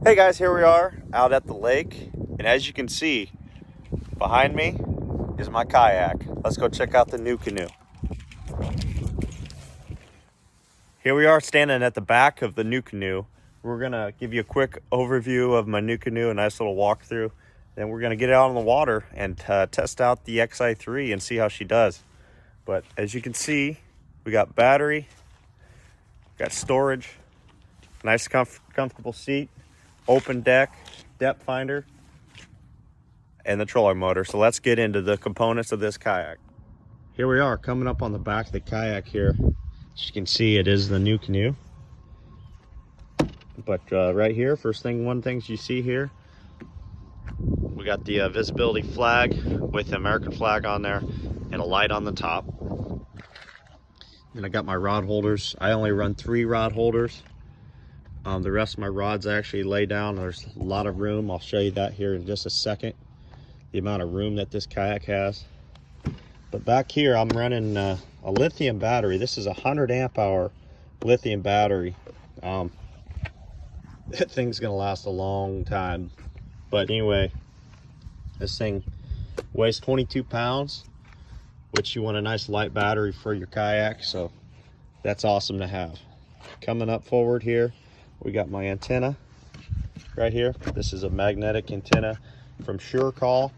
Hey guys, here we are out at the lake, and as you can see behind me is my kayak. Let's go check out the NuCanoe. Here we are standing at the back of the NuCanoe. We're gonna give you a quick overview of my NuCanoe, a nice little walkthrough. Then we're gonna get it out on the water and test out the XI3 and see how she does. But as you can see, we got battery, got storage, nice comfortable seat, open deck, depth finder, and the trolling motor. So let's get into the components of this kayak. Here we are coming up on the back of the kayak here. As you can see, it is the NuCanoe. But right here, one thing you see here, we got the visibility flag with the American flag on there and a light on the top. And I got my rod holders. I only run 3 rod holders. The rest of my rods I actually lay down. There's a lot of room. I'll show you that here in just a second, the amount of room that this kayak has. But back here I'm running a lithium battery. This is a 100 amp hour lithium battery. That thing's gonna last a long time. But anyway, this thing weighs 22 pounds, which you want a nice light battery for your kayak, so that's awesome to have. Coming up forward here, we got my antenna right here. This is a magnetic antenna from SureCall.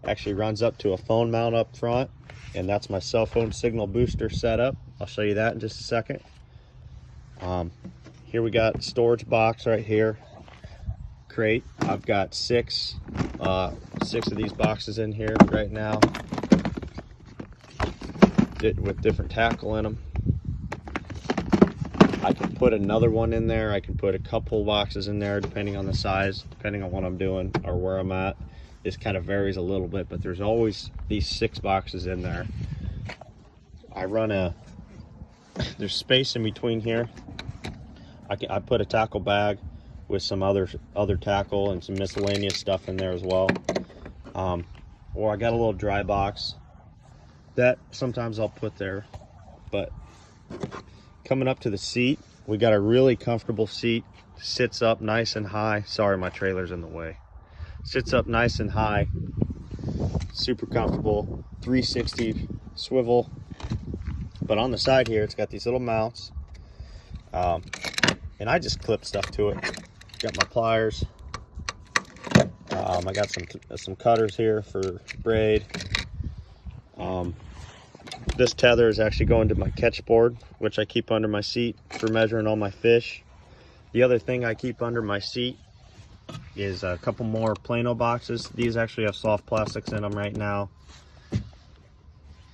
Actually runs up to a phone mount up front, and that's my cell phone signal booster setup. I'll show you that in just a second. Here we got storage box right here, crate. I've got six of these boxes in here right now with different tackle in them. I can put another one in there. I can put a couple boxes in there depending on the size, depending on what I'm doing or where I'm at. This kind of varies a little bit, but there's always these 6 boxes in there. There's space in between here. I put a tackle bag with some other tackle and some miscellaneous stuff in there as well. Or I got a little dry box that sometimes I'll put there. But coming up to the seat, we got a really comfortable seat. Sits up nice and high. Sorry, my trailer's in the way. Sits up nice and high. Super comfortable. 360 swivel. But on the side here, it's got these little mounts. And I just clip stuff to it. Got my pliers. I got some cutters here for braid. This tether is actually going to my catch board, which I keep under my seat for measuring all my fish. The other thing I keep under my seat is a couple more Plano boxes. These actually have soft plastics in them right now.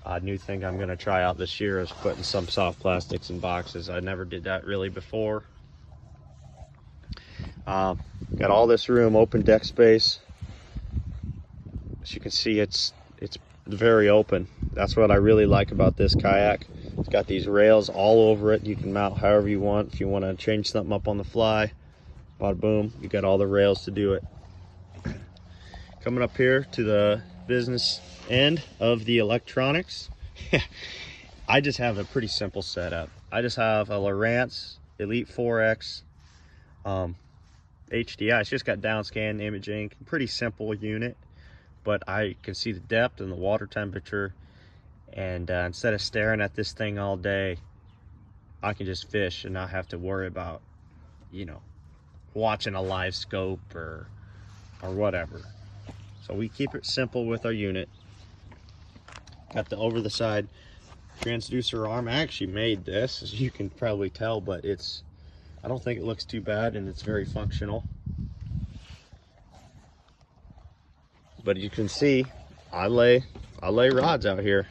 A new thing I'm going to try out this year is putting some soft plastics in boxes. I never did that really before. Got all this room, open deck space. As you can see, it's very open. That's what I really like about this kayak. It's got these rails all over it. You can mount however you want. If you want to change something up on the fly, bada boom, you got all the rails to do it. Coming up here to the business end of the electronics. I just have a pretty simple setup. I just have a Lowrance Elite 4X HDI. It's just got downscan imaging. Pretty simple unit, but I can see the depth and the water temperature, and instead of staring at this thing all day, I can just fish and not have to worry about, watching a live scope or whatever. So we keep it simple with our unit. Got the over the side transducer arm. I actually made this, as you can probably tell, but I don't think it looks too bad, and it's very functional. But you can see I lay rods out here.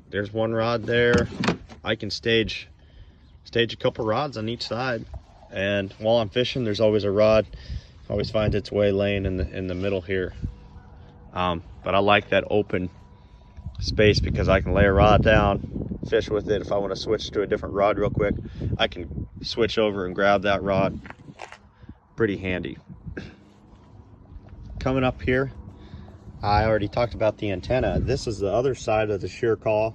There's one rod there. I can stage a couple rods on each side, and while I'm fishing, there's always a rod. Always finds its way laying in the middle here. But I like that open space because I can lay a rod down, fish with it. If I want to switch to a different rod real quick, I can switch over and grab that rod. Pretty handy. Coming up here, I already talked about the antenna. This is the other side of the SureCall.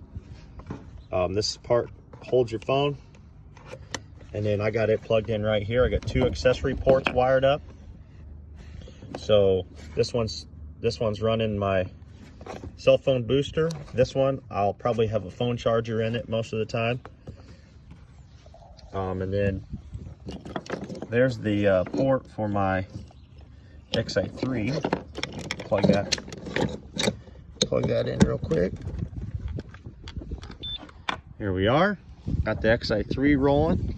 This part holds your phone, And then I got it plugged in right here. I got 2 accessory ports wired up. So this one's running my cell phone booster. This one, I'll probably have a phone charger in it most of the time. And then there's the port for my XI3. Plug that in real quick. Here we are. Got the XI3 rolling.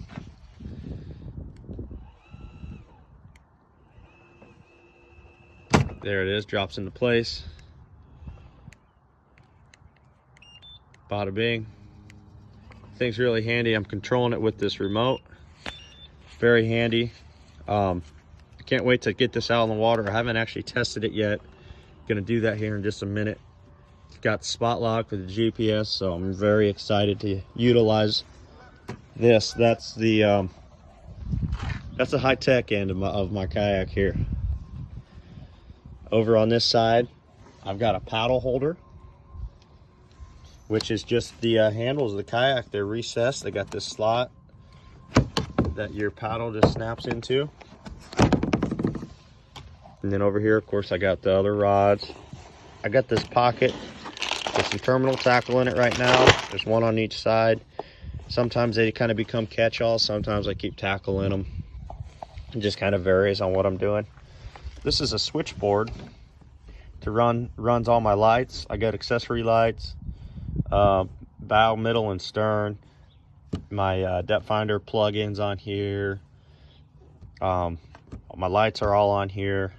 There it is, drops into place. Bada bing. Thing's really handy. I'm controlling it with this remote. Very handy. I can't wait to get this out on the water. I haven't actually tested it yet. Gonna do that here in just a minute. It's got spot lock with the GPS, so I'm very excited to utilize this. That's the high-tech end of my kayak here. Over on this side, I've got a paddle holder, which is just the handles of the kayak. They're recessed. They got this slot that your paddle just snaps into. And then over here, of course, I got the other rods. I got this pocket with some terminal tackle in it right now. There's one on each side. Sometimes they kind of become catch-alls. Sometimes I keep tackle in them. It just kind of varies on what I'm doing. This is a switchboard to runs all my lights. I got accessory lights, bow, middle, and stern. My depth finder plug-ins on here. My lights are all on here.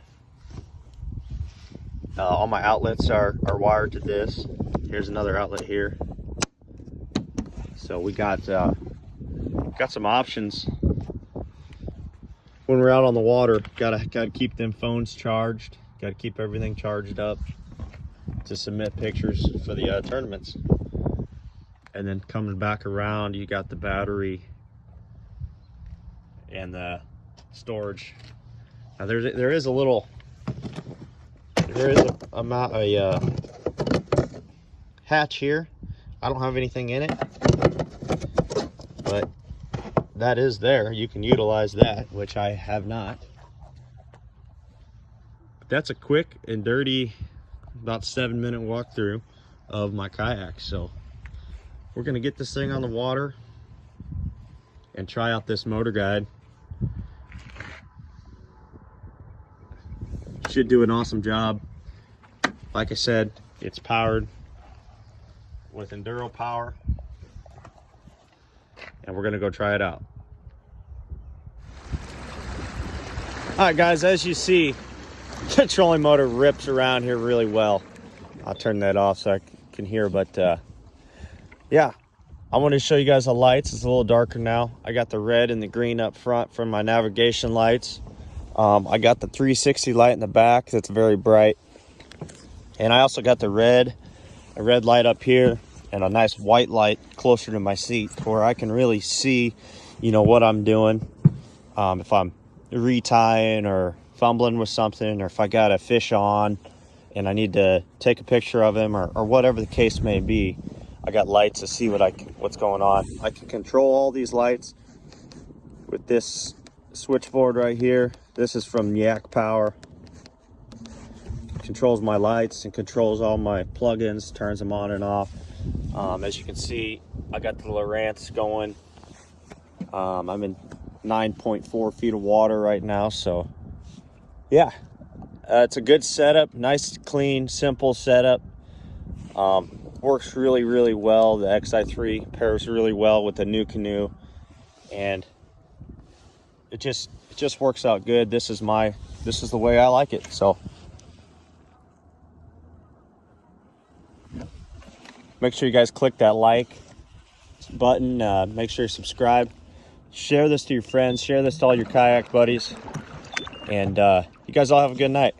All my outlets are wired to this. Here's another outlet here. So we got some options. When we're out on the water, gotta keep them phones charged. Gotta keep everything charged up to submit pictures for the tournaments. And then coming back around, you got the battery and the storage. Now there is a hatch here. I don't have anything in it, but that is there. You can utilize that, which I have not. But that's a quick and dirty, about 7-minute walkthrough of my kayak. So we're gonna get this thing on the water and try out this motor guide. Should do an awesome job. Like I said, it's powered with EnduroPower, and we're gonna go try it out. All right, guys, as you see, the trolling motor rips around here really well. I'll turn that off so I can hear, but yeah, I want to show you guys the lights. It's a little darker now. I got the red and the green up front from my navigation lights. I got the 360 light in the back that's very bright, and I also got a red light up here and a nice white light closer to my seat where I can really see, you know, what I'm doing. If I'm retying or fumbling with something, or if I got a fish on and I need to take a picture of him, or whatever the case may be, I got lights to see what's going on. I can control all these lights with this switchboard right here. This is from KAYAK Power. It controls my lights and controls all my plugins, turns them on and off. As you can see, I got the Lowrance going. I'm in 9.4 feet of water right now, so yeah, it's a good setup. Nice, clean, simple setup. Works really well. The XI3 pairs really well with the NuCanoe, and it just works out good. This is the way I like it. So make sure you guys click that like button. Make sure you subscribe. Share this to your friends. Share this to all your kayak buddies. And you guys all have a good night.